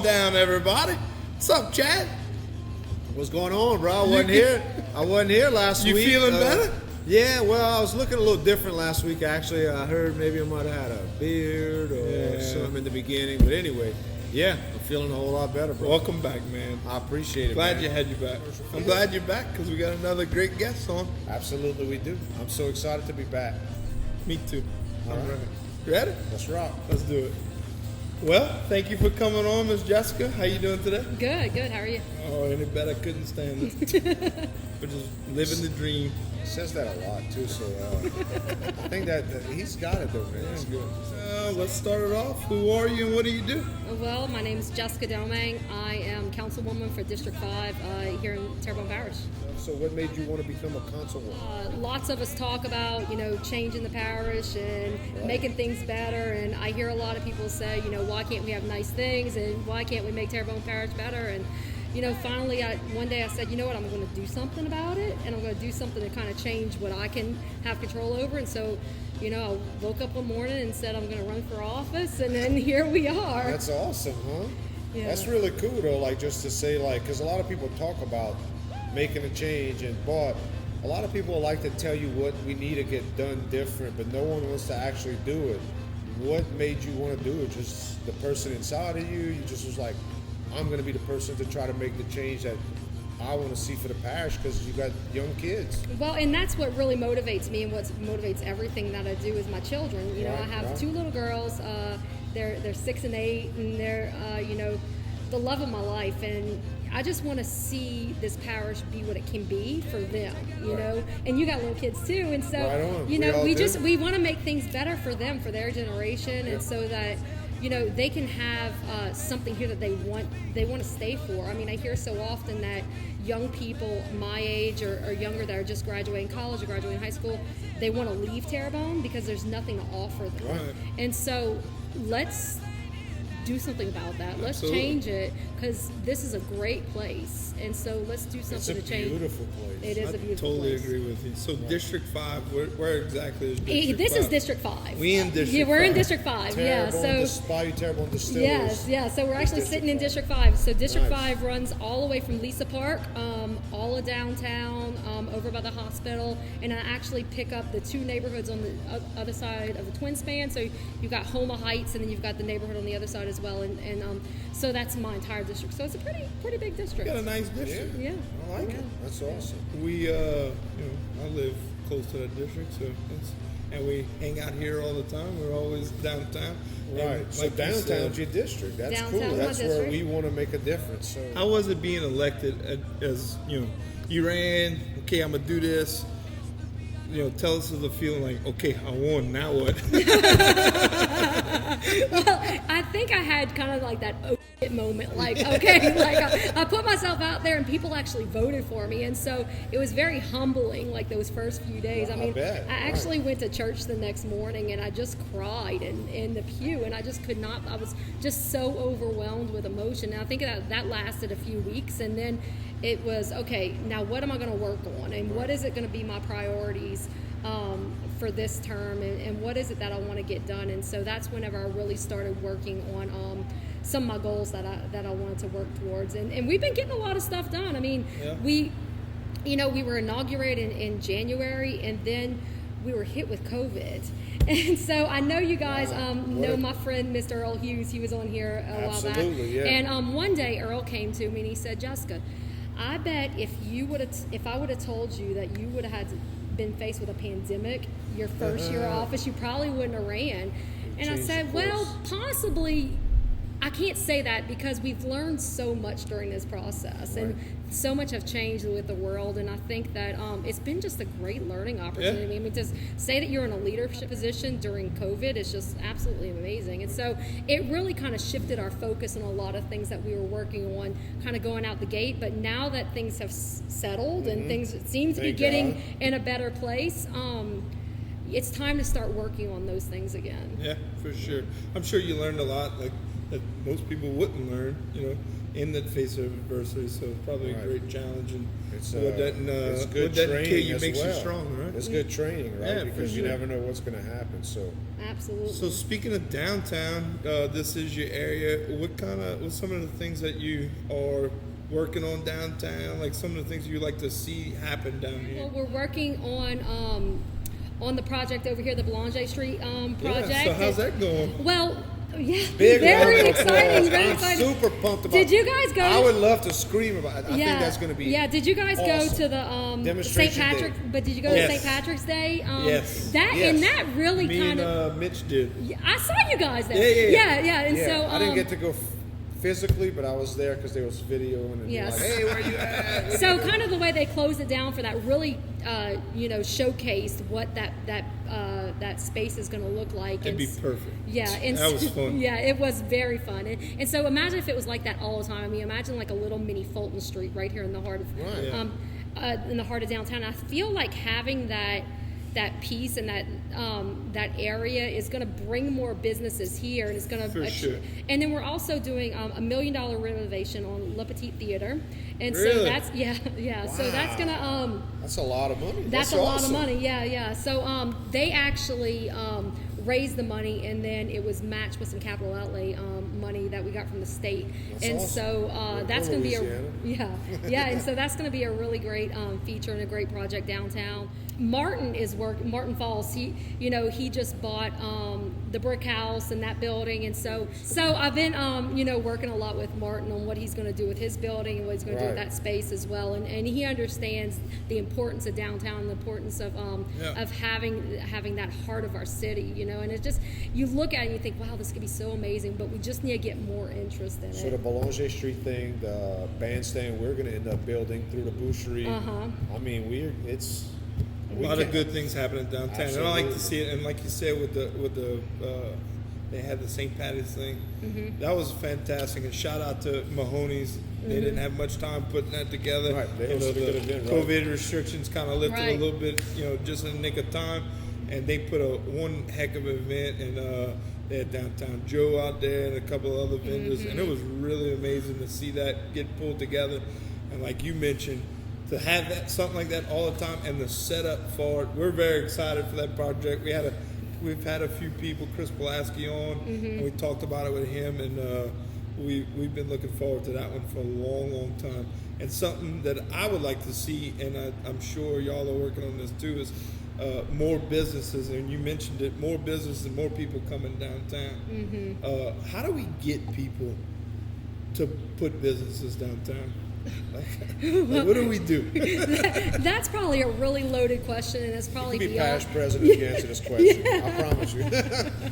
down, everybody. What's up, Chad? What's going on, bro? I wasn't here last week. You feeling better? Yeah, well, I was looking a little different last week, actually. I heard maybe I might have had a beard or something in the beginning. But anyway, yeah, I'm feeling a whole lot better, bro. Welcome back, man. I appreciate it, Glad man. you had you back. I'm glad you're back because we got another great guest on. Absolutely, we do. I'm so excited to be back. Me too. All right. Ready? Let's rock. Let's do it. Well, thank you for coming on, Miss Jessica. How you doing today? Good. How are you? Oh, any better? Couldn't stand it. We're just living the dream. He says that a lot, too, so I think that he's got it, though, man. That's good. Let's start it off. Who are you and what do you do? Well, my name is Jessica Domangue. I am Councilwoman for District 5 here in Terrebonne Parish. So what made you want to become a councilwoman? Lots of us talk about, changing the parish and making things better. And I hear a lot of people say, why can't we have nice things? And why can't we make Terrebonne Parish better? And finally, one day I said, you know what, I'm going to do something about it, and I'm going to do something to kind of change what I can have control over. And so, I woke up one morning and said I'm going to run for office, and then here we are. That's awesome, huh? Yeah. That's really cool, though, just to say, because a lot of people talk about making a change, but a lot of people like to tell you what we need to get done different, but no one wants to actually do it. What made you want to do it? Just the person inside of you? You just was like, I'm going to be the person to try to make the change that I want to see for the parish because you got young kids. Well, and that's what really motivates me and what motivates everything that I do is my children. I have two little girls. They're 6 and 8, and they're the love of my life. And I just want to see this parish be what it can be for them. And you got little kids too, and so we want to make things better for them, for their generation, and so that. They can have something here that they want to stay for. I mean, I hear so often that young people my age or younger that are just graduating college or graduating high school, they want to leave Terrebonne because there's nothing to offer them. Right. And so let's do something about that. Let's change it because this is a great place. And so let's do something to change. It's a beautiful place. It is a beautiful totally place. agree with you. So District 5, where exactly is District 5? This is District 5. We in District 5. Yeah, we're in District 5. Terrebonne Distillers. Yes. So we're actually sitting in District 5. So District 5 runs all the way from Lisa Park, all of downtown, over by the hospital, and I actually pick up the two neighborhoods on the other side of the Twin Span. So you've got Homa Heights, and then you've got the neighborhood on the other side as well, and so that's my entire district. So it's a pretty big district. Got a nice district. Yeah. I like it. That's awesome. We, I live close to that district, and we hang out here all the time. We're always downtown. Right. And So downtown's your district. That's Downtown's cool. my That's where district. we want to make a difference. So how was it being elected as, you ran, okay, I'm going to do this. Tell us the feeling like, okay, I won, now what? Well, I think I had kind of like that oh shit moment, like, okay, like I put myself out there and people actually voted for me, and so it was very humbling, like those first few days. I mean, bet. I actually went to church the next morning and I just cried in the pew, and I just could not, I was just so overwhelmed with emotion, and I think that lasted a few weeks, and then it was, okay, now what am I going to work on, and what is it going to be my priorities for this term, and what is it that I want to get done? And so that's whenever I really started working on some of my goals that I wanted to work towards, and we've been getting a lot of stuff done. I mean, we were inaugurated in January, and then we were hit with COVID. And so I know you guys know my friend Mr. Earl Hughes. He was on here a while back. Yeah. And one day Earl came to me and he said, Jessica, I bet if I would have told you that you would have been faced with a pandemic your first year of office, you probably wouldn't have ran. And I said, well, possibly. I can't say that because we've learned so much during this process, and so much have changed with the world, and I think that it's been just a great learning opportunity. I mean, to say that you're in a leadership position during COVID is just absolutely amazing. And so it really kind of shifted our focus on a lot of things that we were working on kind of going out the gate, but now that things have settled and things seem to be getting in a better place, it's time to start working on those things again. Yeah, for sure. I'm sure you learned a lot, like that most people wouldn't learn, in the face of adversity. So it's probably a great challenge. And It's what good doesn't training kill you as makes well. you strong, right? It's good training, right? Yeah, because for you sure. never know what's going to happen. So Absolutely. So speaking of downtown, this is your area. What's some of the things that you are working on downtown? Like some of the things you like to see happen down here? Well, we're working on the project over here, the Boulanger Street project. Yeah, so how's that going? Well, yeah, big very round of exciting. applause. Very I'm exciting. super pumped about. Did you guys go? I would love to scream about it. I think that's going to be. Yeah. Did you guys go awesome. to the St. Demonstration Patrick? Day. But did you go Yes. to St. Patrick's Day? Yes. That Yes. and that really Me kind and of. Mitch did. I saw you guys there. Yeah. And Yeah, so I didn't get to go physically, but I was there because there was video and Yes. like, hey, where you at? So kind of the way they closed it down for that really, showcased what that space is going to look like. It'd be perfect. Yeah, and That was fun. Yeah, it was very fun, and so imagine if it was like that all the time. I mean, imagine like a little mini Fulton Street right here in the heart of, Right. Yeah. in the heart of downtown. I feel like having that piece and that area is going to bring more businesses here, and it's going to. For sure. And then we're also doing $1 million renovation on Le Petit Theater, and Really? so that's yeah. So that's gonna That's a lot of money. that's a lot of awesome. money. Yeah. So they actually raised the money, and then it was matched with some capital outlay money that we got from the state. That's and awesome. so We're that's going to be Louisiana. yeah. And so that's going to be a really great feature and a great project downtown. Martin Martin Falls. He just bought the brick house and that building, and so I've been working a lot with Martin on what he's going to do with his building and what he's going to do with Right. that space as well. And he understands the importance of downtown, the importance of having that heart of our city. And it's just, you look at it and you think, wow, this could be so amazing, but we just need to get more interest in So it. the Boulanger Street thing, the bandstand, we're going to end up building through the boucherie. I mean, it's A lot of good things happening downtown, and I like to Absolutely. see it. And like you said, with the they had the St. Patty's thing. That was fantastic. And shout out to Mahoney's. They didn't have much time putting that together. Right, they hosted a good event, right. COVID restrictions kind of lifted Right. a little bit, just in the nick of time. And they put one heck of an event, and they had Downtown Joe out there and a couple of other vendors, and it was really amazing to see that get pulled together. And like you mentioned, to have something like that all the time and the setup for it, we're very excited for that project. We've had a few people, Chris Pulaski on, and we talked about it with him, and we've been looking forward to that one for a long time. And something that I would like to see, and I'm sure y'all are working on this too, is more businesses, and you mentioned it, more businesses and more people coming downtown. How do we get people to put businesses downtown? Like, what do we do? That's probably a really loaded question, and it's You probably can be beyond. past president to answer this question. I promise you.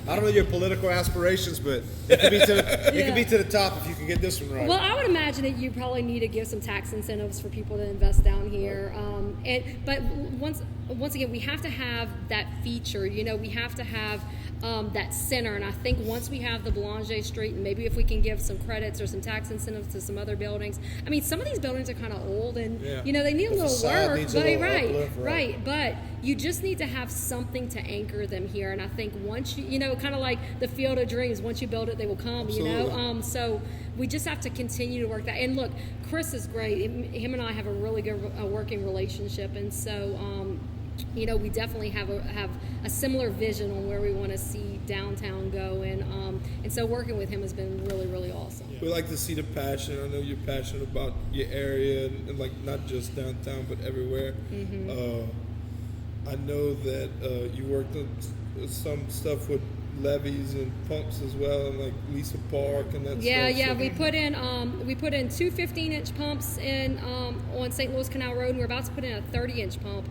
I don't know your political aspirations, but it could be to the top if you can get this one right. Well, I would imagine that you probably need to give some tax incentives for people to invest down here. But once again, we have to have that feature. We have to have that center. And I think once we have the Boulanger Street, and maybe if we can give some credits or some tax incentives to some other buildings. I mean, some of these buildings are kind of old, and they need a little facade work. needs a But little right. uplift, But you just need to have something to anchor them here. And I think once you kind of like the Field of Dreams, once you build it, they will come. Absolutely. So we just have to continue to work that. And look, Chris is great. Him and I have a really good working relationship, and so we definitely have a similar vision on where we want to see downtown go, and so working with him has been really, really awesome. We like to see the passion. I know you're passionate about your area, and like not just downtown, but everywhere. I know that you worked on some stuff with levees and pumps as well, and like Lisa Park and that stuff. Yeah. So- We put in two 15-inch pumps in on St. Louis Canal Road, and we're about to put in a 30-inch pump.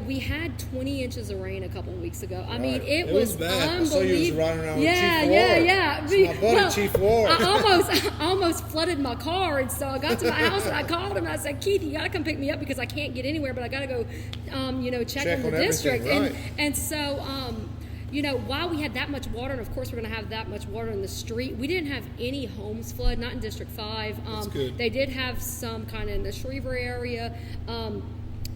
We had 20 inches of rain a couple of weeks ago. I mean, it was bad. I saw you was unbelievable. riding around with Yeah. It's my buddy, Chief Ward. I almost flooded my car, and so I got to my house and I called him and I said, Keith, you got to come pick me up because I can't get anywhere, but I got to go, check on the everything, district. right. And so, while we had that much water, and of course we're going to have that much water in the street, we didn't have any homes flood, not in District 5. That's good. They did have some kind of in the Shreveport area.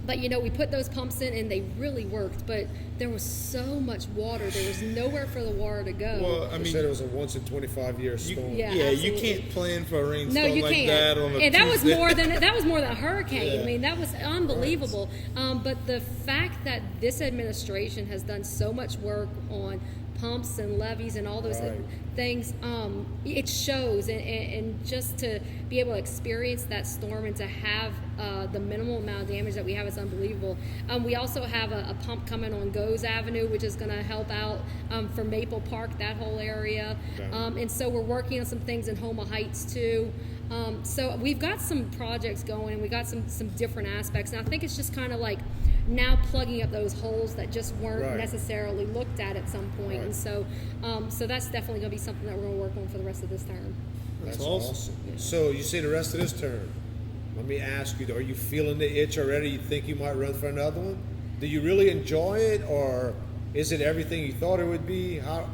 But, we put those pumps in and they really worked, but there was so much water. There was nowhere for the water to go. Well, I They mean, said it was a once in 25-year storm. Yeah, you absolutely. can't plan for a No, rainstorm you like can't. that on a And that was Tuesday. more than a hurricane. Yeah. I mean, that was unbelievable. But the fact that this administration has done so much work on pumps and levees and all those Right. things, it shows. And just to be able to experience that storm and to have the minimal amount of damage that we have is unbelievable. We also have a pump coming on Goes Avenue, which is going to help out for Maple Park, that whole area. Okay. And so we're working on some things in Homa Heights too. So we've got some projects going, and we got some different aspects. And I think it's just kind of like now plugging up those holes that just weren't Right. necessarily looked at some point. Right. And so that's definitely going to be something that we're going to work on for the rest of this term. That's awesome. awesome. So you say the rest of this term. Let me ask you, are you feeling the itch already? You think you might run for another one? Do you really enjoy it, or is it everything you thought it would be? How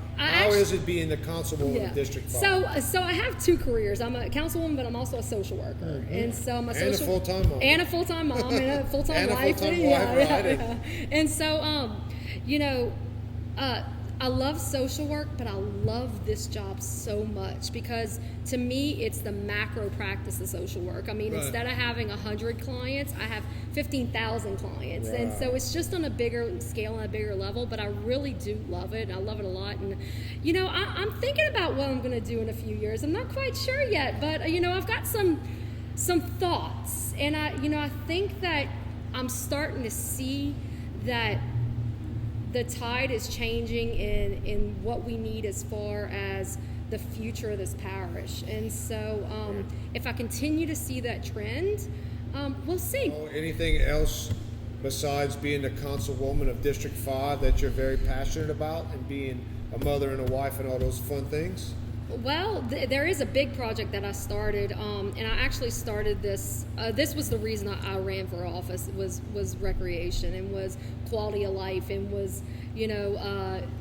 is it being the councilwoman of District 5? So I have two careers. I'm a councilwoman, but I'm also a social worker, and so I'm a And a social full-time mom. and a full-time mom, and a full-time And a wife. full-time Yeah, wife, yeah, right. yeah. And so, I love social work, but I love this job so much because to me, it's the macro practice of social work. I mean, Right. instead of having 100 clients, I have 15,000 clients. And Right. so it's just on a bigger scale and a bigger level, but I really do love it. I love it a lot. And, I'm thinking about what I'm going to do in a few years. I'm not quite sure yet, but, I've got some thoughts. And, I think that I'm starting to see that the tide is changing in what we need as far as the future of this parish. And so if I continue to see that trend, we'll see. Anything else besides being the councilwoman of District 5 that you're very passionate about, and being a mother and a wife and all those fun things? Well, there is a big project that I started, and I actually started this. This was the reason I ran for office was recreation, and was quality of life, and was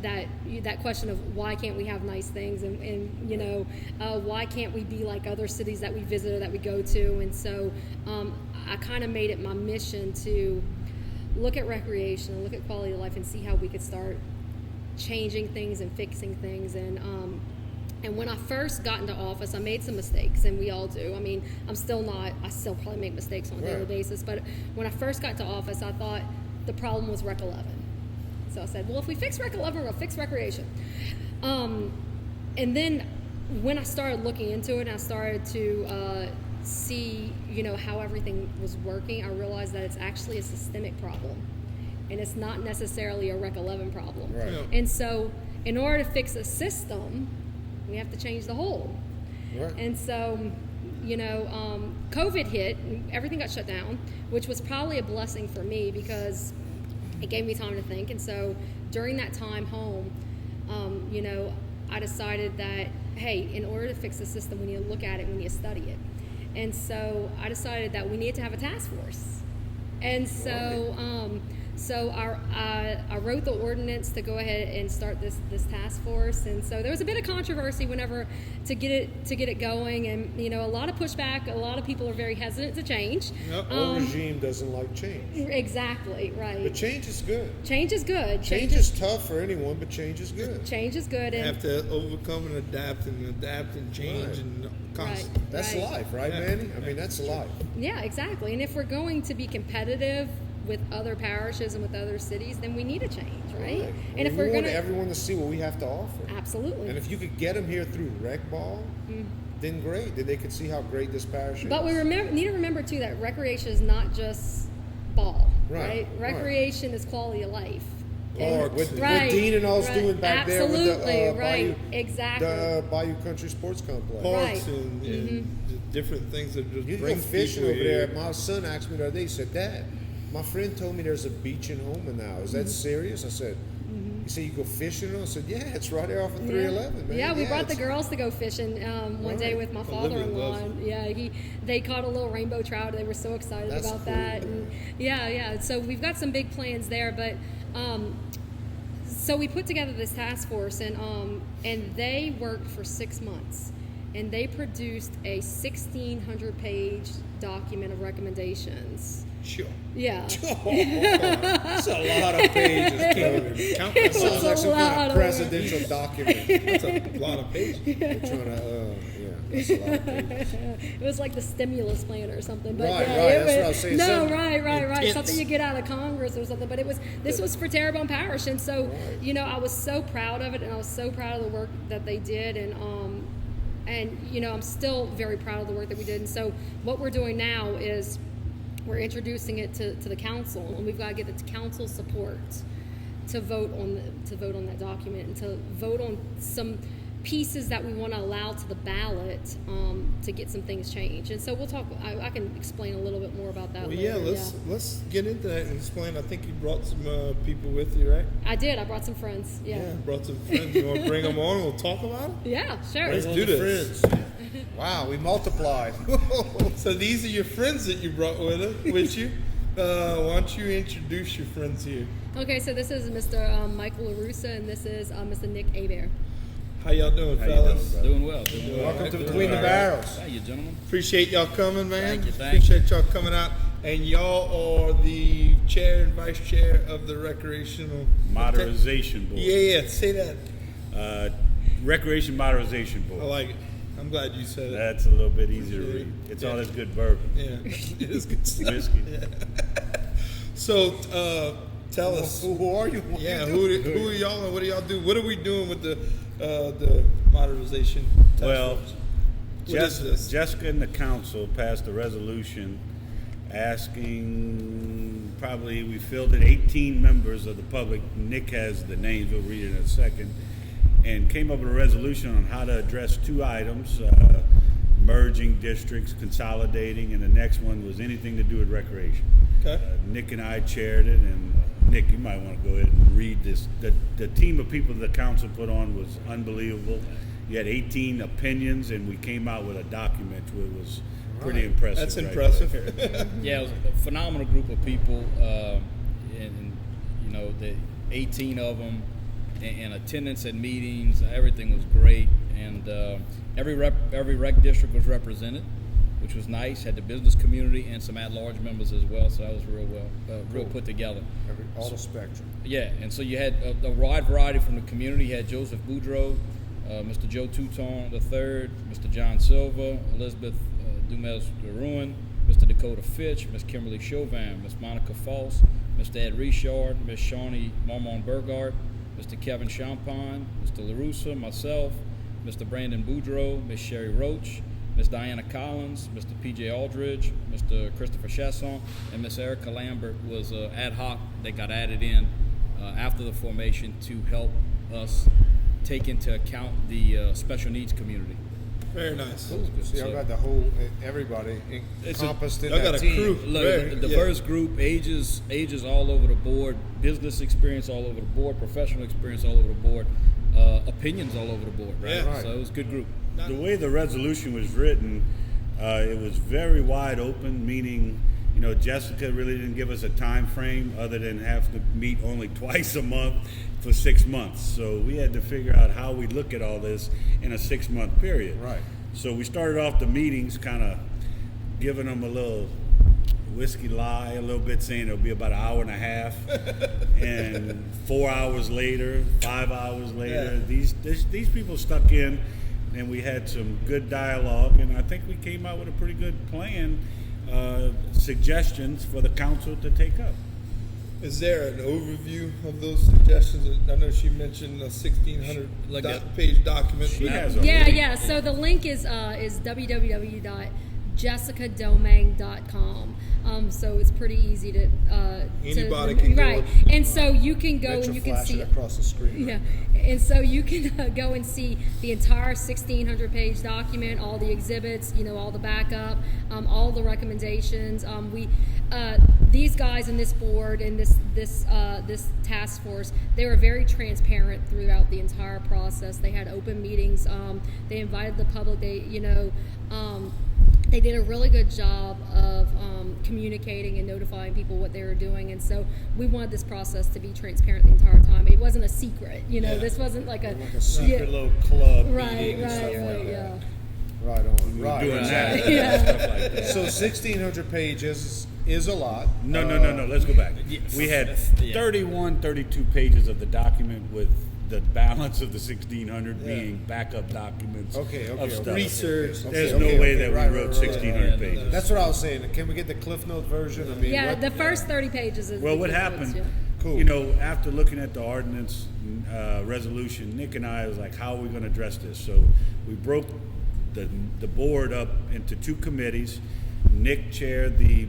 that question of why can't we have nice things, and why can't we be like other cities that we visit or that we go to, and so I kind of made it my mission to look at recreation, look at quality of life, and see how we could start changing things and fixing things. And when I first got into office, I made some mistakes, and we all do. I mean, I still probably make mistakes on a daily basis, but when I first got to office, I thought the problem was Rec 11. So I said, well, if we fix Rec 11, we'll fix recreation. And then when I started looking into it, and I started to see, how everything was working, I realized that it's actually a systemic problem, and it's not necessarily a Rec 11 problem. Right. Yeah. And so in order to fix a system, we have to change the whole. Right. And so, COVID hit, and everything got shut down, which was probably a blessing for me because it gave me time to think. And so during that time home, I decided that, hey, in order to fix the system, we need to look at it, we need to study it. And so I decided that we needed to have a task force. And so, I wrote the ordinance to go ahead and start this task force, and so there was a bit of controversy whenever to get it going, and a lot of pushback. A lot of people are very hesitant to change. Yep. Our regime doesn't like change, Exactly right. but change is good. Change is good. Change is tough for anyone, but change is good. Change is good. And have to overcome and adapt and change Right. and right, constant. That's right. life, right, Yeah. Manny? I mean, that's life. Yeah, exactly. And if we're going to be competitive with other parishes and with other cities, then we need a change, right? And if we we're want going to, everyone to see what we have to offer. absolutely. And if you could get them here through rec ball, then great. Then they could see how great this parish is. But we need to remember too that recreation is not just ball, Right, right? Recreation is quality of life. Or Parks. what Dean and all's right. doing back Absolutely, there with the right, Bayou, exactly. the Bayou Country Sports Complex. Parks Right. and the different things that just You can go bring fishing people over there. here. My son asked me the other day, he said, Dad, my friend told me there's a beach in Houma now. Is that serious? I said, he said, you go fishing? I said, yeah, it's right there off of 311, man. Yeah, we brought the it's- girls to go fishing one day Right. with my Olivia father-in-law. loves it. And yeah, they caught a little rainbow trout. They were so excited That's about cool, that. man. And yeah. So we've got some big plans there, but so we put together this task force, and they worked for 6 months, and they produced a 1,600-page document of recommendations. Sure. Yeah. That's a lot of pages. That sounds like some kind of presidential document. That's a lot of pages. They're trying to, that's a lot of pages. It was like the stimulus plan or something. But Right, yeah, right, it that's was, what I was saying. No, Something right. intense. Something you get out of Congress or something. But this was for Terrebonne Parish, and so I was so proud of it, and I was so proud of the work that they did, and I'm still very proud of the work that we did. And so what we're doing now is we're introducing it to the council, and we've got to get the council support to vote on that document and to vote on some pieces that we want to allow to the ballot to get some things changed. And so we'll talk. I can explain a little bit more about that. Well, later. let's get into that and explain. I think you brought some people with you, right? I did. I brought some friends. Yeah. Brought some friends. You want to bring them on? We'll talk about it. Yeah. Sure. Let's do this. Friends. Wow, we multiplied. So these are your friends that you brought with you. Why don't you introduce your friends here? Okay. So this is Mr. Michael LaRussa, and this is Mr. Nick Hebert. How y'all doing, fellas? Doing well. Welcome to Between the Barrels. Thank you, gentlemen. Appreciate y'all coming, man. Thank you. Appreciate y'all coming out. And y'all are the chair and vice chair of the recreational Modernization Board. Yeah. Say that. Recreation Modernization Board. I like it. I'm glad you said it. That's a little bit easier to read. It's all this good bourbon. Yeah, it is good stuff. Whiskey. Yeah. So, tell us. Who are you? What Yeah, you doing? who are y'all and what do y'all do? What are we doing with the modernization task Well, force? What is this? Jessica and the council passed a resolution asking, probably we filled it 18 members of the public. Nick has the names, we'll read it in a second, and came up with a resolution on how to address two items, merging districts, consolidating, and the next one was anything to do with recreation. Okay. Nick and I chaired it, and Nick, you might want to go ahead and read this. The team of people the council put on was unbelievable. You had 18 opinions, and we came out with a document which was pretty impressive. That's right impressive. there. Yeah, it was a phenomenal group of people, and the 18 of them, and attendance at meetings. Everything was great, and every rec district was represented, which was nice. Had the business community and some at-large members as well, so that was real put together. All the spectrum. Yeah, and so you had a wide variety from the community. You had Joseph Boudreau, Mr. Joe Touton III, Mr. John Silva, Elizabeth Dumez-Garouin, Mr. Dakota Fitch, Ms. Kimberly Chauvin, Ms. Monica False, Mr. Ed Richard, Ms. Shawnee Mormon-Burgart, Mr. Kevin Champagne, Mr. LaRussa, myself, Mr. Brandon Boudreau, Ms. Sherry Roach, Ms. Diana Collins, Mr. P.J. Aldridge, Mr. Christopher Chasson, and Ms. Erica Lambert was ad hoc. They got added in after the formation to help us take into account the special needs community. Very nice. So y'all got the whole, everybody encompassed in y'all that got a team. crew. Look, a diverse group, ages all over the board, business experience all over the board, professional experience all over the board, opinions all over the board, right? Yeah. So it was a good group. The way the resolution was written, it was very wide open, meaning, Jessica really didn't give us a time frame other than have to meet only twice a month for 6 months. So we had to figure out how we look at all this in a 6-month period. Right. So we started off the meetings kind of giving them a little whiskey lie, a little bit, saying it'll be about an hour and a half. And 4 hours later, 5 hours later, these people stuck in, and we had some good dialogue, and I think we came out with a pretty good plan, suggestions for the council to take up. Is there an overview of those suggestions? I know she mentioned a 1,600-page document. She has a Yeah. So the link is www.jessicadomangue.com. So it's pretty easy to Anybody can go right. up. And so you can go Metro and you can flash see it across the screen. Yeah, and so you can go and see the entire 1,600-page document, all the exhibits, all the backup, all the recommendations. These guys in this board and this task force, they were very transparent throughout the entire process. They had open meetings. They invited the public. They did a really good job of communicating and notifying people what they were doing, and so we wanted this process to be transparent the entire time. It wasn't a secret, This wasn't like a secret little club right, meeting and stuff like that. yeah. Right on. Right. doing exactly. that and stuff like that. So 1,600 pages is a lot. No. Let's go back. Yes. We had Yeah. 31, 32 pages of the document with the balance of the 1,600 Yeah. being backup documents Okay, of okay, stuff. okay. Research. There's Okay, no okay, way okay, that right, we wrote right, right, 1,600 right. pages. That's what I was saying. Can we get the Cliff Note version? I mean, Yeah, what- the first 30 pages is. Well, the what notes, happened, yeah. Cool. you know, after looking at the ordinance resolution, Nick and I was like, how are we going to address this? So we broke the board up into two committees. Nick chaired the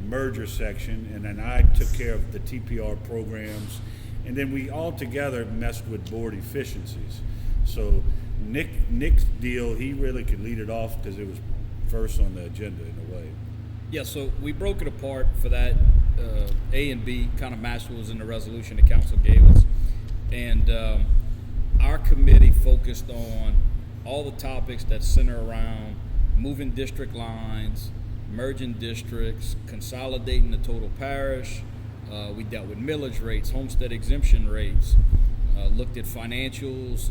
merger section, and then I took care of the TPR programs. And then we all together messed with board efficiencies. So Nick's deal, he really could lead it off because it was first on the agenda in a way. Yeah, so we broke it apart for that. A and B kind of matched what was in the resolution the council gave us. And our committee focused on all the topics that center around moving district lines, merging districts, consolidating the total parish. We dealt with millage rates, homestead exemption rates, looked at financials,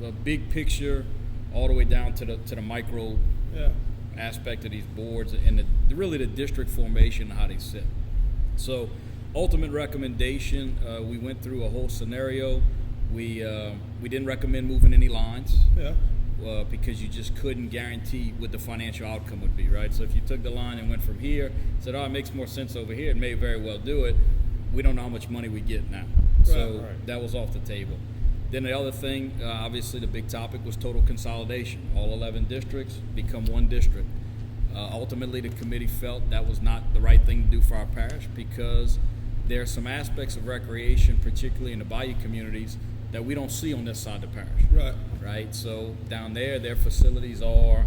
a big picture, all the way down to the micro Yeah. aspect of these boards and really the district formation and how they sit. So, ultimate recommendation, we went through a whole scenario. We didn't recommend moving any lines. Yeah. Because you just couldn't guarantee what the financial outcome would be, right? So if you took the line and went from here, said, oh, it makes more sense over here, it may very well do it. We don't know how much money we get now. So right. that was off the table. Then the other thing, obviously the big topic was total consolidation. All 11 districts become one district. Ultimately, the committee felt that was not the right thing to do for our parish because there are some aspects of recreation, particularly in the bayou communities, that we don't see on this side of the parish. Right. Right? So down there, their facilities are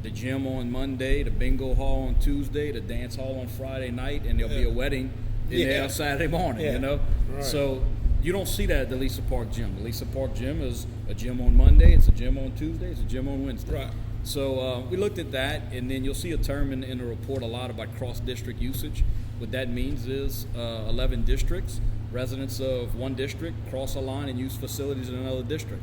the gym on Monday, the bingo hall on Tuesday, the dance hall on Friday night, and there'll be a wedding in there on Saturday morning, Yeah. you know? Right. So you don't see that at the Lisa Park Gym. The Lisa Park Gym is a gym on Monday, it's a gym on Tuesday, it's a gym on Wednesday. Right. So we looked at that, and then you'll see a term in the report a lot about cross-district usage. What that means is 11 districts, residents of one district cross a line and use facilities in another district.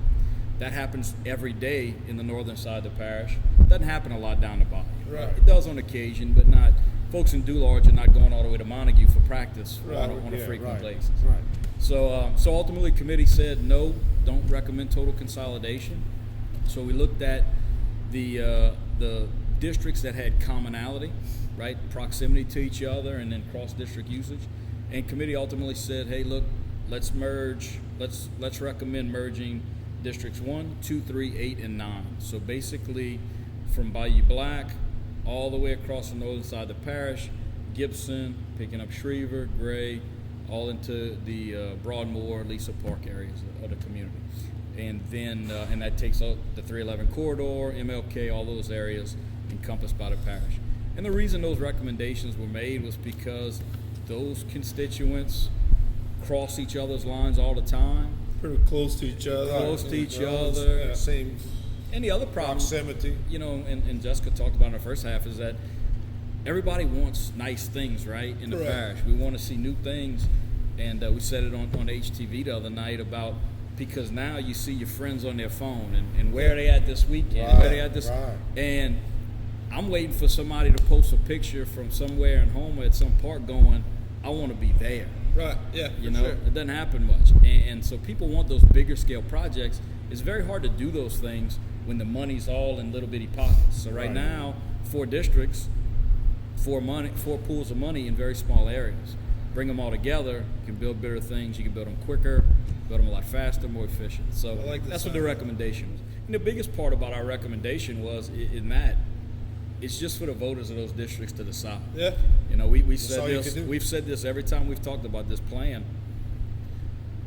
That happens every day in the northern side of the parish. Doesn't happen a lot down the bayou. Right. It does on occasion, but not. Folks in Dularge are not going all the way to Montague for practice on a Yeah, frequent right, basis. Right. So ultimately, committee said no, don't recommend total consolidation. So we looked at the districts that had commonality, right, proximity to each other, and then cross-district usage. And committee ultimately said, hey, look, let's merge. Let's recommend merging districts 1, 2, 3, 8, and 9. So basically, from Bayou Black all the way across the northern side of the parish, Gibson, picking up Shriever, Gray, all into the Broadmoor, Lisa Park areas of the community. And then, and that takes out the 311 corridor, MLK, all those areas encompassed by the parish. And the reason those recommendations were made was because those constituents cross each other's lines all the time. Pretty close to each other. Close to each Those, other. Same And the other problem, proximity. you know, and Jessica talked about in the first half, is that everybody wants nice things, right, in the Correct. parish. We want to see new things. And we said it on HTV the other night about, because now you see your friends on their phone and where are they at this weekend? Right, Where are they at this? right. And I'm waiting for somebody to post a picture from somewhere in Homer at some park going, I want to be there. Right. Yeah. You for know, sure. it doesn't happen much. And so people want those bigger scale projects. It's very hard to do those things when the money's all in little bitty pockets. So right now, 4 districts, 4 pools of money in very small areas. Bring them all together, you can build better things, you can build them quicker, build them a lot faster, more efficient. So I like the that's what the sound. recommendation was. And the biggest part about our recommendation was in that it's just for the voters of those districts to decide. Yeah. You know, we said all you this. can do. We've said this every time we've talked about this plan.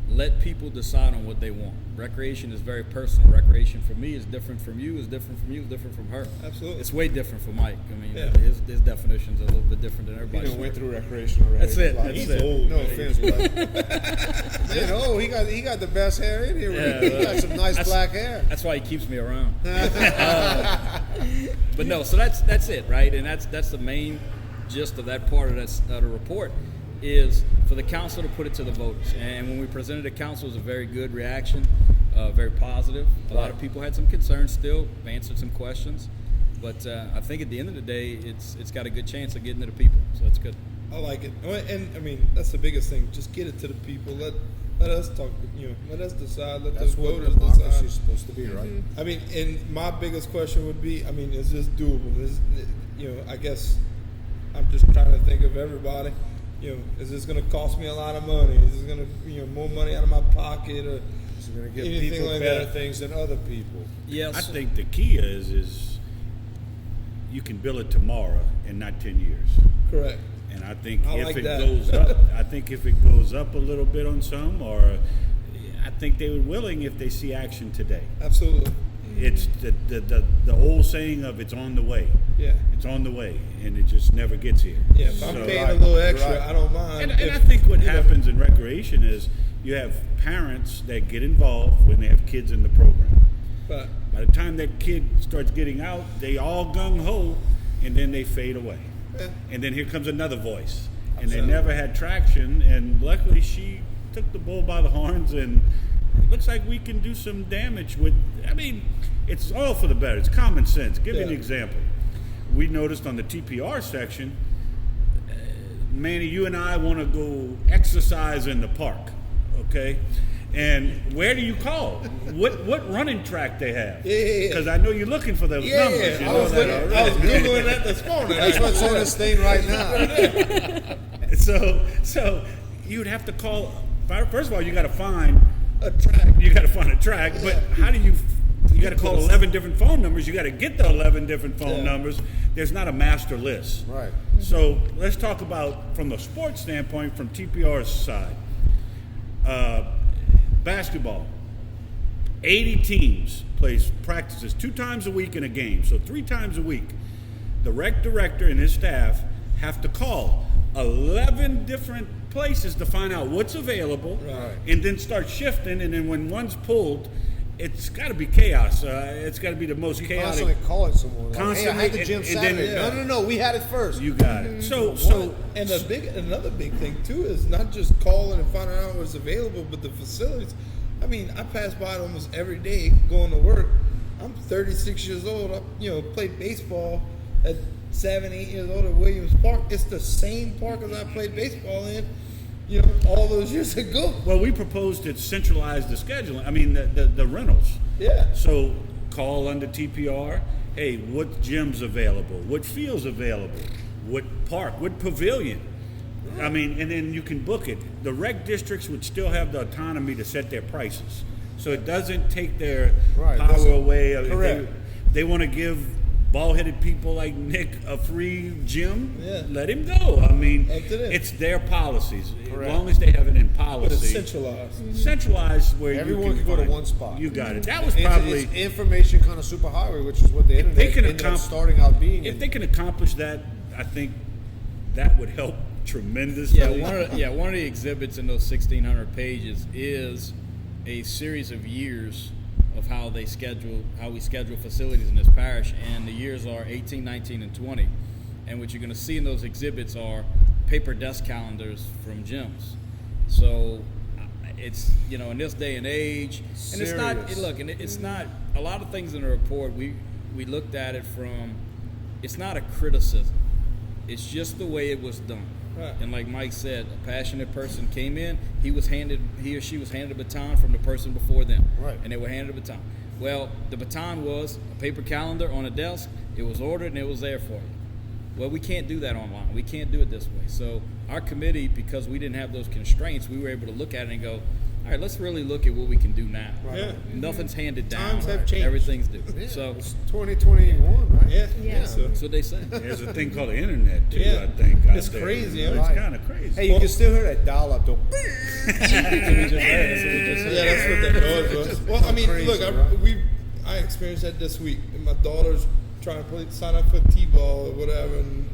Let people decide on what they want. Recreation is very personal. Recreation for me is different from you, is different from you, is different from her. Absolutely. It's way different for Mike. I mean, Yeah. his definition's a little bit different than He everybody's. done went through recreation already. That's it. Like, That's he's it. old. No man. offense, but man, oh, he got the best hair in here. Yeah, He got some nice black hair. That's why he keeps me around. But no, so that's it, right? And that's the main gist of that part of the report is for the council to put it to the voters. And when we presented to council, it was a very good reaction. very positive. A lot of people had some concerns still, answered some questions. But I think at the end of the day, it's got a good chance of getting to the people. So it's good. I like it. And I mean, that's the biggest thing. Just get it to the people. Let us talk, let us decide. Let That's the what voters democracy decide. is supposed to be, right? I mean, and my biggest question would be, I mean, is this doable? I guess I'm just trying to think of everybody. Is this going to cost me a lot of money? Is this going to, more money out of my pocket, or It's going to give anything people like better that? things than other people. Yes. I think the key is you can build it tomorrow and not 10 years. Correct. And I think I if like it that. goes up, a little bit on some, or I think they were willing if they see action today. Absolutely. It's the old saying of it's on the way. Yeah. It's on the way, and it just never gets here. Yeah. If I'm So- paying a little extra, Right. I don't mind. And I think what happens in recreation is you have parents that get involved when they have kids in the program. But By the time that kid starts getting out, they all gung-ho, and then they fade away. Yeah. And then here comes another voice. And they Absolutely. never had traction, and luckily she took the bull by the horns, and it looks like we can do some damage with, I mean, it's all for the better. It's common sense. Give you an Yeah. example. We noticed on the TPR section, Manny, you and I want to go exercise in the park, okay? And where do you call? What running track they have? Yeah. Because I know you're looking for those yeah, numbers. You I know was that looking, already. I was googling that this morning. That's what's on this thing right now. So you'd have to call. First of all, you got to find a track. you got to find a track. But how do you got to call 11 different phone numbers? You got to get the 11 different phone Yeah. numbers. There's not a master list. Right. So let's talk about from the sports standpoint, from TPR's side. Basketball. 80 teams practices 2 times a week in a game, so 3 times a week. The rec director and his staff have to call 11 different places to find out what's available, Right. and then start shifting. And then when one's pulled, it's got to be chaos. It's got to be the most chaotic. Constantly calling someone. Like, Constantly, hey, I had the and- gym and then- Saturday. No, we had it first. You got it. So And another big thing too is not just calling and finding out what's available, but the facilities. I mean, I pass by it almost every day going to work. I'm 36 years old. I played baseball at 7, 8 years old at Williams Park. It's the same park as I played baseball in, all those years ago. Well, we proposed to centralize the scheduling. I mean, the rentals. Yeah. So call under TPR. Hey, what gym's available? What field's available? What park? What pavilion? I mean, and then you can book it. The rec districts would still have the autonomy to set their prices, so it doesn't take their Right, power doesn't- away. If correct. They want to give bald-headed people like Nick a free gym. Yeah. Let him go. I mean, Up to them. it's their policies. Correct. As long as they have it in policy. But it's centralized. Centralized where Everyone you can go to find- one spot. You got it. That was It's probably information kind of superhighway, which is what the internet they can ended up accom- starting out being. if they can accomplish that. I think that would help tremendously. Yeah, one of the exhibits in those 1,600 pages is a series of years of how we schedule facilities in this parish, and the years are 18, 19, and 20. And what you're going to see in those exhibits are paper desk calendars from gyms. So it's in this day and age, and it's not. Serious. Look, and it's not a lot of things in the report. We looked at it from. It's not a criticism. It's just the way it was done. Right. And like Mike said, a passionate person came in. He or she was handed a baton from the person before them. Right. And they were handed a baton. Well, the baton was a paper calendar on a desk. It was ordered and it was there for you. Well, we can't do that online. We can't do it this way. So our committee, because we didn't have those constraints, we were able to look at it and go, all right, let's really look at what we can do now. Right. Yeah. Nothing's handed down. Times have changed. Everything's due. Yeah, So it's 2021, right? Yeah. Yeah. So, that's what they say. There's a thing called the internet too. Yeah. I think It's out there. crazy, It's huh? kind of crazy. Hey, you can still hear that dial-up though. yeah, that's what that was. Well, I mean, Crazy, look, right? I experienced that this week. And my daughter's trying to sign up for T-ball or whatever, and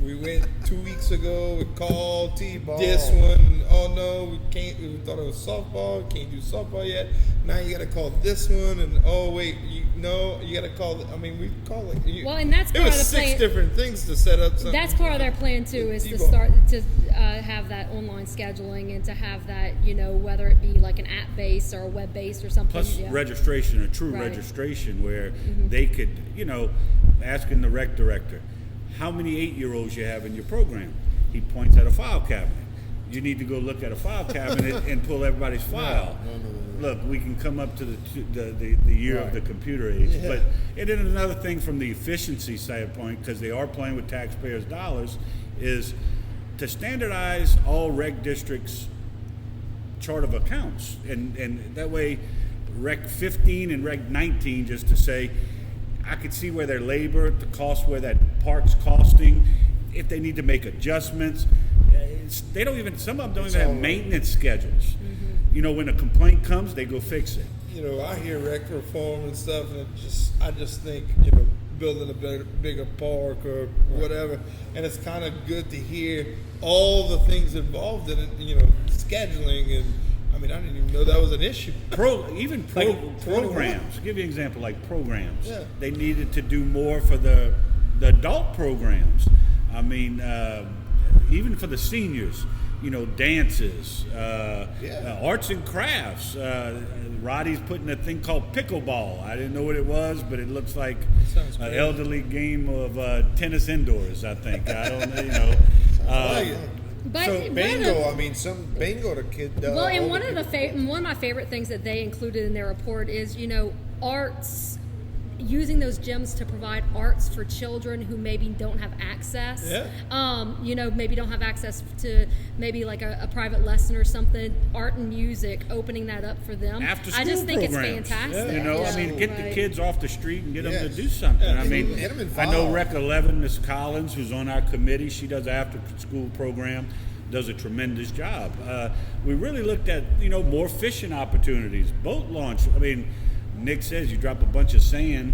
we went 2 weeks ago. We called T-ball. this one. Oh no, we can't. We thought it was softball. Can't do softball yet. Now you got to call this one, and oh wait, you got to call. I mean, we call it. Well, and that's it part was of the 6 plan. different things to set up. Something. That's part of their plan too, is to T-ball. start to have that online scheduling and to have that, whether it be like an app based or a web based or something. Plus yeah. registration, a true Right. registration where they could, asking the rec director, how many 8-year-olds you have in your program? He points at a file cabinet. You need to go look at a file cabinet and pull everybody's file. No. Look, we can come up to the year of the computer age. Yeah. But and then another thing from the efficiency standpoint, because they are playing with taxpayers' dollars, is to standardize all rec districts' chart of accounts. And that way, rec 15 and rec 19, just to say, I could see where their labor, the cost, where that park's costing, if they need to make adjustments. They don't even, some of them don't even have maintenance schedules. When a complaint comes, they go fix it. I hear rec reform and stuff, and I just think, building a bigger park or whatever, and it's kind of good to hear all the things involved in it. Scheduling, and I mean, I didn't even know that was an issue. Programs. I'll give you an example, like programs. Yeah. They needed to do more for the adult programs. I mean, even for the seniors, dances, arts and crafts. Roddy's putting a thing called pickleball. I didn't know what it was, but it looks like Sounds an great. elderly game of tennis indoors, I think. I don't know, Like it. But So one of the- Bingo. I mean, some bingo the kid does. Well, and all one the of one of my favorite things that they included in their report is, arts, using those gyms to provide arts for children who maybe don't have access. Yeah. Maybe don't have access to maybe like a private lesson or something. Art and music, opening that up for them. after school I just think programs. it's fantastic. I mean, get the Right. kids off the street and get them to Yes. do something. Yeah, I mean, get 'em I know involved. Rec 11, Miss Collins, who's on our committee, she does after school program, does a tremendous job. We really looked at, more fishing opportunities, boat launch. I mean, Nick says you drop a bunch of sand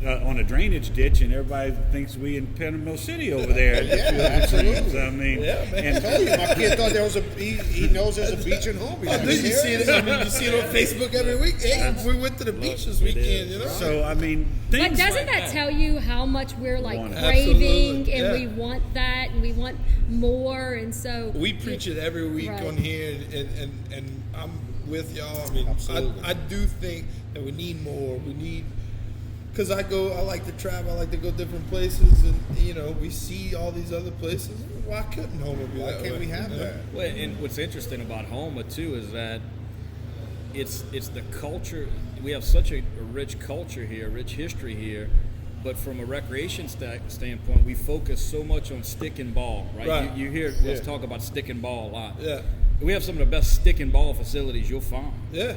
on a drainage ditch and everybody thinks we in Panama City over there. Yeah, absolutely. I mean, Yeah, man. I told you, my kid thought there was he knows there's a beach in home. Oh, dude, you see it? I mean, you see it on Facebook every week. Hey, we went to the beach this weekend. So, I mean, things But doesn't like that tell you how much we're like Want it. craving Absolutely, and yeah. we want that and we want more, and so We preach it every week Right. on here, and I'm with y'all. I mean, Absolutely. I do think that we need more. We need, because I like to travel. I like to go different places, and we see all these other places. Why couldn't Homer be Why that can't way? we have that? Well, and what's interesting about Homa too is that it's the culture. We have such a rich culture here, rich history here, but from a recreation standpoint, we focus so much on stick and ball, right? Right. You hear us talk about stick and ball a lot. Yeah, We have some of the best stick and ball facilities you'll find. yeah.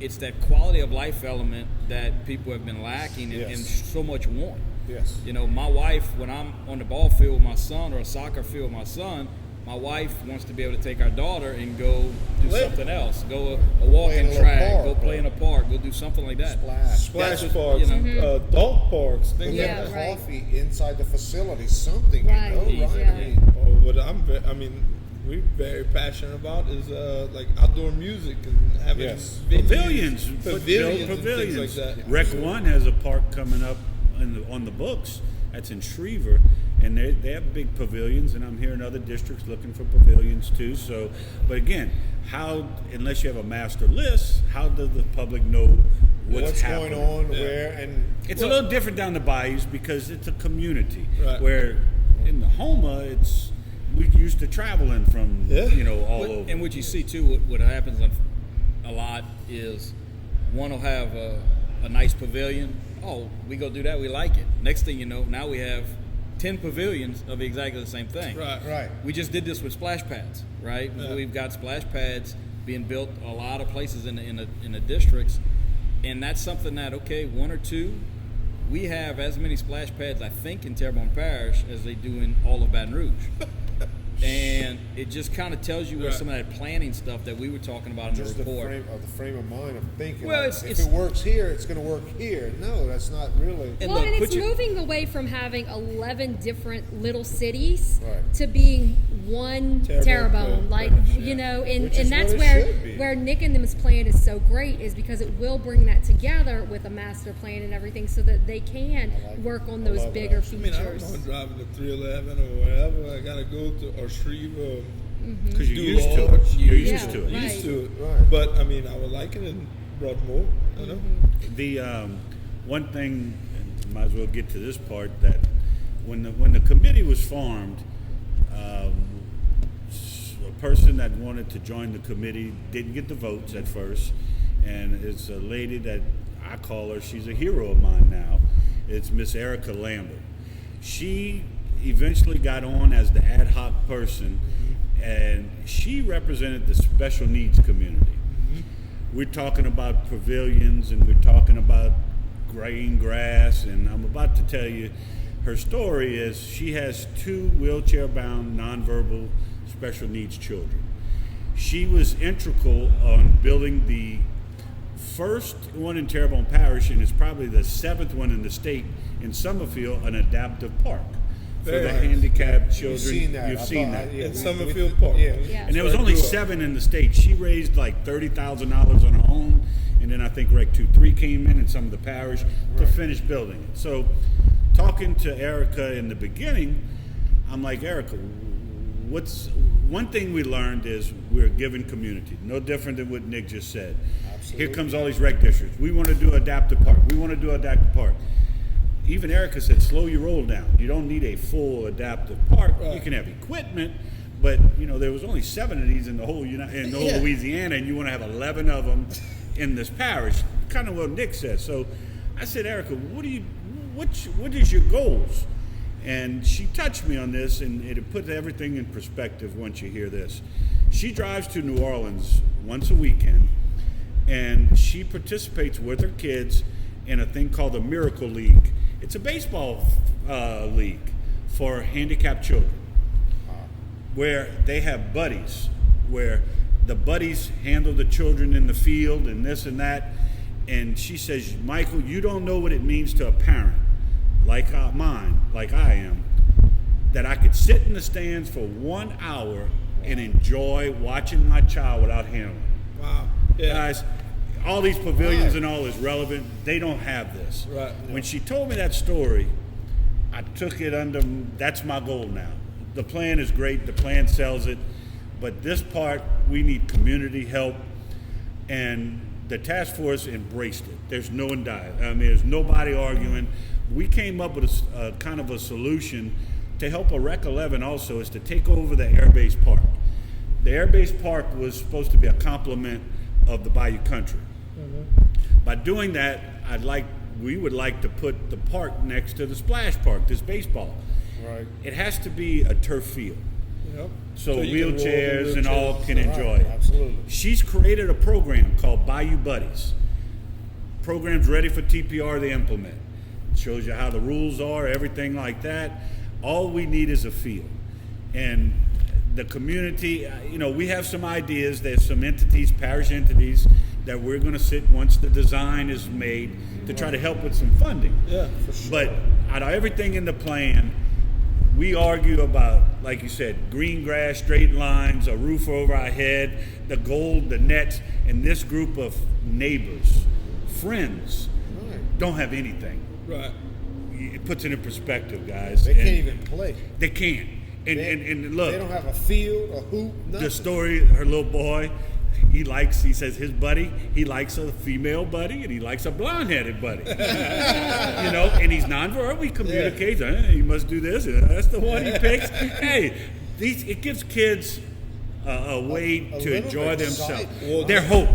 It's that quality of life element that people have been lacking and Yes. so much want. Yes. My wife, when I'm on the ball field with my son or a soccer field with my son, my wife wants to be able to take our daughter and go do Play. something else. Go a Play in walking a little track, park, go play in a right. park, go do something like that. Splash That's what- parks, you know. dog parks, things Yeah, like that. Have right. coffee inside the facility, something, Right, right? yeah. I mean, Oh, what we're very passionate about is like outdoor music and having Yes. venues, pavilions, pavilions, and pavilions. things like that. Rec 1 has a park coming up on the books. That's in Shriever, and they have big pavilions, and I'm hearing other districts looking for pavilions too. So, but again, how, unless you have a master list, how does the public know what's going happening? on, Yeah. where, and It's a little different down the bayous because it's a community. Right. Where in the Homa, we used to traveling from all over. And what you see too, what happens a lot is one will have a nice pavilion. Oh, we go do that. We like it. Next thing you know, now we have 10 pavilions of exactly the same thing. Right. We just did this with splash pads, right? Yeah. We've got splash pads being built a lot of places in the districts, and that's something that one or two. We have as many splash pads, I think, in Terrebonne Parish as they do in all of Baton Rouge. And it just kind of tells you where Right. some of that planning stuff that we were talking about in Just the the report. frame of mind of thinking. Well, like, it's- if it works here, it's going to work here. No, that's not really. And Well, look, and put it's your- moving away from having 11 different little cities Right. to being one Terrebonne Terrebonne. Like, Parish, you yeah. know, Which and is that's what it should be. where Nick and them's plan is so great, is because it will bring that together with a master plan and everything so that they can I like it. work on I those love bigger that. I mean, I don't features. know driving to 311 or wherever. I gotta go to or Shreve or Because you're Do used to large. it. You're Yeah, used to it. right. used to it. Right. But I mean, I would like it in Broadmoor. You know. The one thing, and might as well get to this part, that when the committee was formed, a person that wanted to join the committee didn't get the votes at first, and it's a lady that I call her. She's a hero of mine now. It's Miss Erica Lambert. She eventually got on as the ad hoc person, and she represented the special needs community. We're talking about pavilions, and we're talking about green grass, and I'm about to tell you her story is she has 2 wheelchair-bound, nonverbal special needs children. She was integral on building the first one in Terrebonne Parish, and it's probably the 7th one in the state in Summerfield, an adaptive park for Very the nice. handicapped children. You've seen that. You've I seen thought- that. yeah, In we- Summerfield we- Park. Yeah. Yeah. And there was That's where I only grew up. 7 in the state. She raised like $30,000 on her own, and then I think Rec 23 came in and some of the parish to Right. finish building it. So, talking to Erica in the beginning, I'm like, Erica, what's one thing we learned is we're a giving community. No different than what Nick just said. Absolutely. Here comes all these rec districts. We want to do adaptive park. We want to do adaptive park. Even Erica said, slow your roll down. You don't need a full adaptive park. You Right. can have equipment, but there was only 7 of these in the whole Yeah. Louisiana, and you want to have 11 of them in this parish. Kind of what Nick said. So I said, Erica, what is your goals? And she touched me on this, and it puts everything in perspective once you hear this. She drives to New Orleans once a weekend, and she participates with her kids in a thing called the Miracle League. It's a baseball league for handicapped children, where they have buddies, where the buddies handle the children in the field and this and that. And she says, Michael, you don't know what it means to a parent like mine, like I am, that I could sit in the stands for 1 hour and enjoy watching my child without handling. Wow. Yeah. Guys, all these pavilions Right. and all is relevant. They don't have this. Right. When she told me that story, I took it under, that's my goal now. The plan is great, the plan sells it, but this part, we need community help, and the task force embraced it. There's no doubt. I mean, there's nobody arguing. We came up with a kind of a solution to help a Rec 11 also, is to take over the Air Base Park. The Air Base Park was supposed to be a complement of the Bayou Country. By doing that, we would like to put the park next to the splash park, this baseball. Right. It has to be a turf field, Yep. so you can roll the wheelchairs and all wheelchairs. can enjoy Right, it. absolutely. She's created a program called Bayou Buddies. Program's ready for TPR to implement. It shows you how the rules are, everything like that. All we need is a field. And the community, we have some ideas. There's some entities, parish entities, that we're going to sit once the design is made to try to help with some funding. Yeah, for sure. But out of everything in the plan, we argue about, like you said, green grass, straight lines, a roof over our head, the gold, the nets, and this group of neighbors, friends, Right. don't have anything. Right. It puts it in perspective, guys. They And can't even play. They can't. And, They- and look, They don't have a field, a hoop, nothing. the story, her little boy, he says his buddy, he likes a female buddy and he likes a blonde-headed buddy. And he's nonverbal, he communicates, he must do this, and that's the one he picks. Hey, it gives kids a way a to little enjoy bit themselves. excitement. Their hope.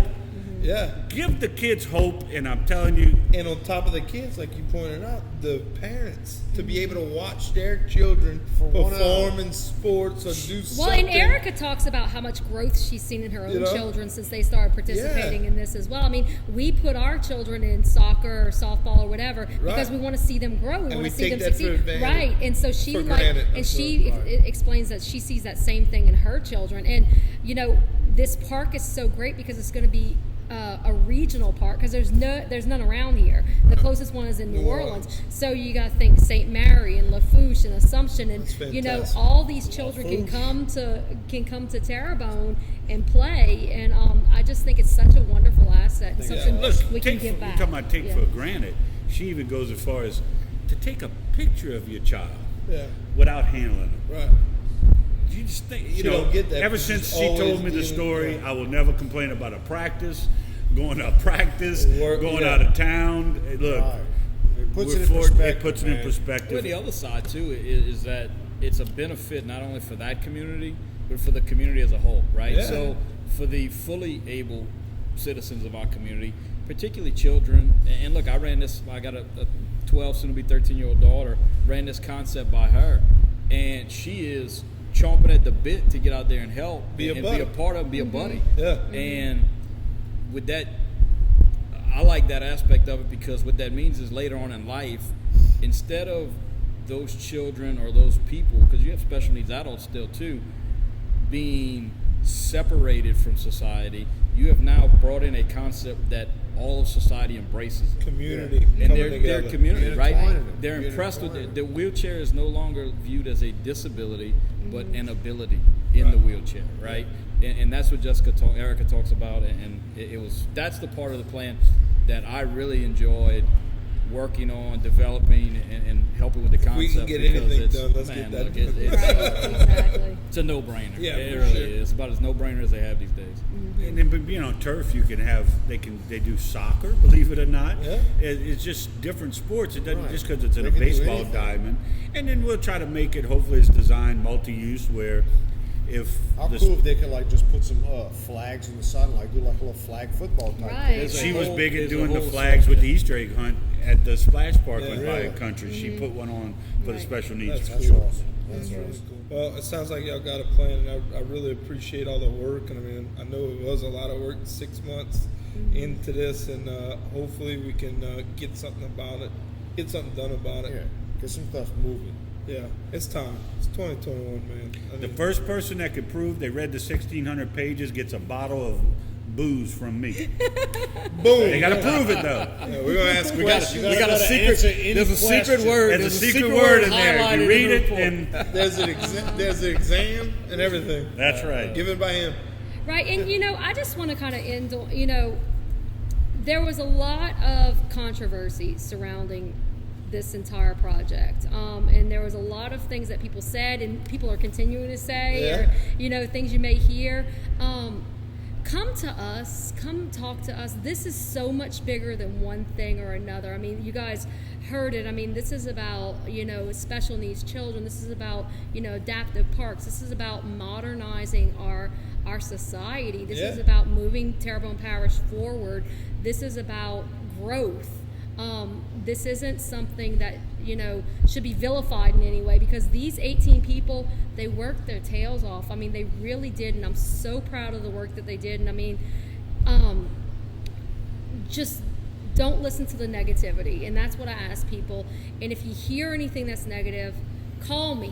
Yeah. Give the kids hope, and I'm telling you, And on top of the kids, like you pointed out, the parents to be able to watch their children For 1 perform hour. in sports or do Well, something. and Erica talks about how much growth she's seen in her own You know? children since they started participating Yeah. in this as well. I mean, we put our children in soccer or softball or whatever because we want to see them grow. We And want we to see take them that for succeed. advantage- Right. And so she for like, granted. and she explains that she sees that same thing in her children. And you know, this park is so great because it's going to be a regional park because there's none around here. The closest one is in New Orleans. So you got to think St. Mary and Lafourche and Assumption, and That's you know, fantastic. all these children can come to Terrebonne and play. And I just think it's such a wonderful asset and something look, we can give you're back. talking about take Yeah. for granted. She even goes as far as to take a picture of your child Yeah. without handling them. Right. You just think, She you know, don't get that ever because since she's she always told me the dealing- story, yeah. I will never complain about a practice, going to a practice, Work, going yeah. out of town. Look, Right. It puts we're it in for perspective, It puts it in man. perspective. Well, the other side too is that it's a benefit not only for that community, but for the community as a whole, right? Yeah. So for the fully able citizens of our community, particularly children, and look, I ran this. I got a 12, soon to be 13-year-old daughter. Ran this concept by her, and she is chomping at the bit to get out there and help, Be a and buddy. be a part of, be a buddy. Yeah. And with that, I like that aspect of it because what that means is later on in life, instead of those children or those people, because you have special needs adults still too, being separated from society, you have now brought in a concept that all of society embraces it. Community And coming they're together. community, right? Intertwining them. They're impressed with Intertwining it. The wheelchair is no longer viewed as a disability, but an ability in the wheelchair, right? And that's what Erica talks about, and that's the part of the plan that I really enjoyed working on, developing, and helping with the concept. we can get because anything it's- done, let's man, get that look, done. Right, exactly. it's a no-brainer. Yeah, it for really sure. is. It's about as no-brainer as they have these days. And then, but, you know, turf, you can have, they do soccer, believe it or not. Yeah. It's just different sports. It doesn't, Right. just because it's in They a can do baseball anything. diamond. And then we'll try to make it, hopefully it's designed multi-use where if How the cool if they could like just put some flags in the sun, like do like a little flag football type Right. thing. she was whole- big at there's a doing the whole flags with the subject. Easter egg hunt at the splash park Yeah, on really? High Country. She put one on for the Right. special needs. That's That's cool. awesome. That's Really awesome. cool. Well, it sounds like y'all got a plan, and I really appreciate all the work. And I mean, I know it was a lot of work, 6 months into this, and hopefully we can get something about it, get something done about Yeah, it. get some stuff moving. Yeah, it's time. It's 2021, man. I The mean, first person that could prove they read the 1,600 pages gets a bottle of booze from me. boom. They got to prove it though. Yeah, we're gonna ask questions. we got a secret. There's a secret word. There's a secret word in there. highlighted You read in the it, report. and There's an exam and everything. that's right. Given by him. Right, and you know, I just want to kind of end on, you know, there was a lot of controversy surrounding this entire project, and there was a lot of things that people said, and people are continuing to say, Yeah. or you know, things you may hear. Come to us, come talk to us. This is so much bigger than one thing or another. I mean, you guys heard it. I mean, this is about, you know, special needs children. This is about, you know, adaptive parks. This is about modernizing our society. This is Yeah. about moving Terrebonne Parish forward. This is about growth. This isn't something that, you know, should be vilified in any way, because these 18 people, they worked their tails off. I mean, they really did, and I'm so proud of the work that they did. And I mean, just don't listen to the negativity, and that's what I ask people. And if you hear anything that's negative, call me,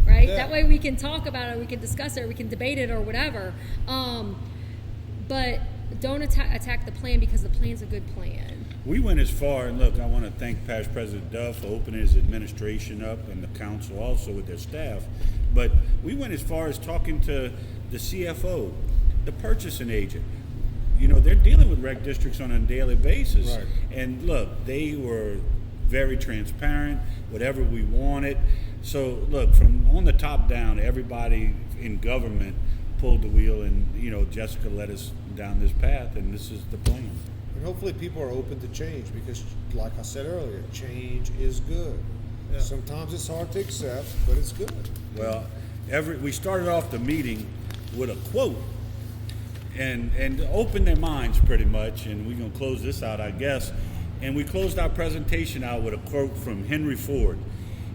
right? Yeah. That way we can talk about it, we can discuss it, we can debate it or whatever. But don't attack the plan, because the plan's a good plan. We went as far, and look, I want to thank Parish President Dove for opening his administration up, and the council also with their staff. But we went as far as talking to the CFO, the purchasing agent. You know, they're dealing with rec districts on a daily basis. Right. And look, they were very transparent, whatever we wanted. So look, from on the top down, everybody in government pulled the wheel, and, you know, Jessica led us down this path, and this is the plan. And hopefully people are open to change, because like I said earlier, change is good. Yeah. Sometimes it's hard to accept, but it's good. Well, we started off the meeting with a quote, and open their minds pretty much. And we're gonna close this out, I guess. And we closed our presentation out with a quote from Henry Ford: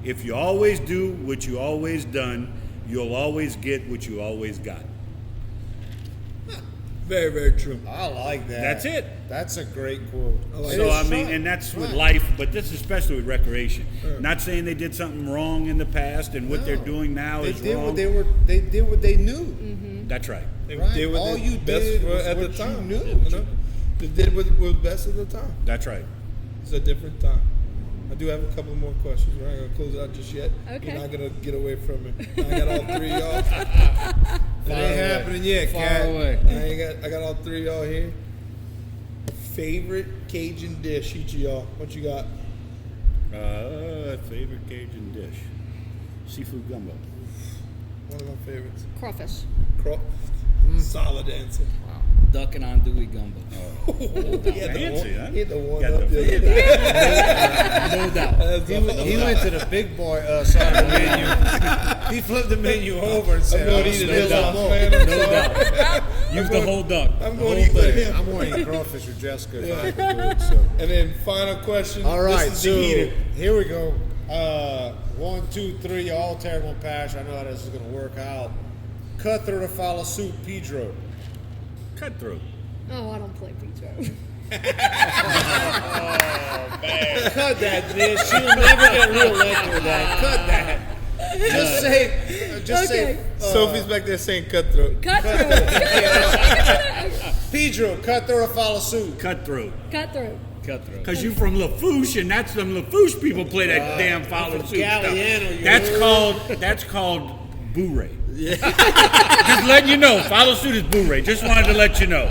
"If you always do what you always done, you'll always get what you always got." Very, very true. I like that. That's it. That's a great quote. like So It is I mean, right. and that's with Right. life, but this is especially with recreation. Not saying they did something wrong in the past, and what they're No. doing now They is did wrong. what they did what they knew. That's right. They Right. did what All they you best did for was at the what you time. knew. You know? They did what was best at the time. That's right. It's a different time. I do have a couple more questions. We're not going to close it out just yet. Okay. You're not going to get away from it. I got all three of y'all. It ain't happening yet, Far Cat. away. I got all three of y'all here. Favorite Cajun dish, each of y'all. What you got? Favorite Cajun dish: seafood gumbo. One of my favorites. Crawfish. Solid answer. Duck and andouille gumbo. He had the Fancy, one, huh? he had the one Got up the there. No doubt. He went to the big boy side of the menu. He flipped the menu over and said, I'm going to "I'm eat still this want off, more." man. I'm No sorry. doubt. Use the whole duck. I'm The going to whole eat with thing. him. I'm going to eat crawfish with Jessica if I Yeah. can do it. So. And then final question. All right, This is so the heater. here we go. 1, 2, 3, all Terrebonne Parish. I know how this is going to work out. Cutthroat to follow suit, Pedro. Cutthroat. Oh, I don't play Pedro. Cut that, bitch. She'll never get reelected with that. Cut that. Just say, Okay. Sophie's back there saying cutthroat. Cutthroat. Pedro, cutthroat to follow suit. Cutthroat. Cutthroat. Cutthroat. Because you from Lafourche, and that's them Lafourche people play that damn follow suit stuff. Galliano, you That's called bourrée. Just letting you know, follow suit is bourrée. Just wanted to let you know.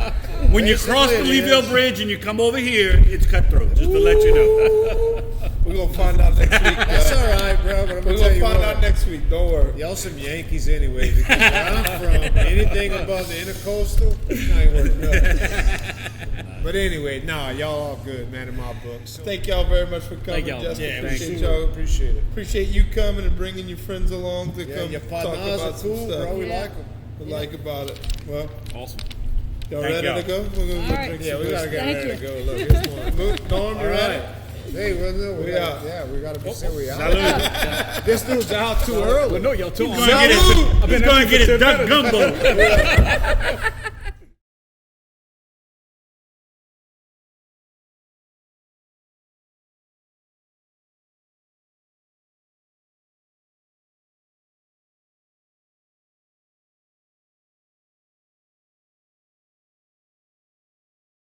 When you cross the Basically, it Leeville is. Bridge and you come over here, it's cutthroat. Just to let you know. We're going to find out next week. That's all right, bro, but I'm We're going to tell going to you find what. out next week. Don't worry. Y'all some Yankees anyway, because where I'm from, anything above the intercoastal, it's not worth nothing. But anyway, nah, y'all all good, man, in my book. So, Thank y'all very much for coming, Thank y'all. Justin. yeah, Appreciate we y'all. appreciate it. Appreciate you coming and bringing your friends along to Yeah, come your talk partners about are some cool, stuff. bro. We Yeah. like them. We like about it. Well, Awesome. y'all Thank ready y'all. to go? We're going to All go right. drink Yeah, some we gotta whiskey. get Thank ready you. to go. Look, it's morning. Norm, you All ready? right. Hey, well, no, We gotta, out. yeah, we gotta be saying we out. Salute. This dude's out too early. Well, no, y'all too. He's gonna get his duck gumbo.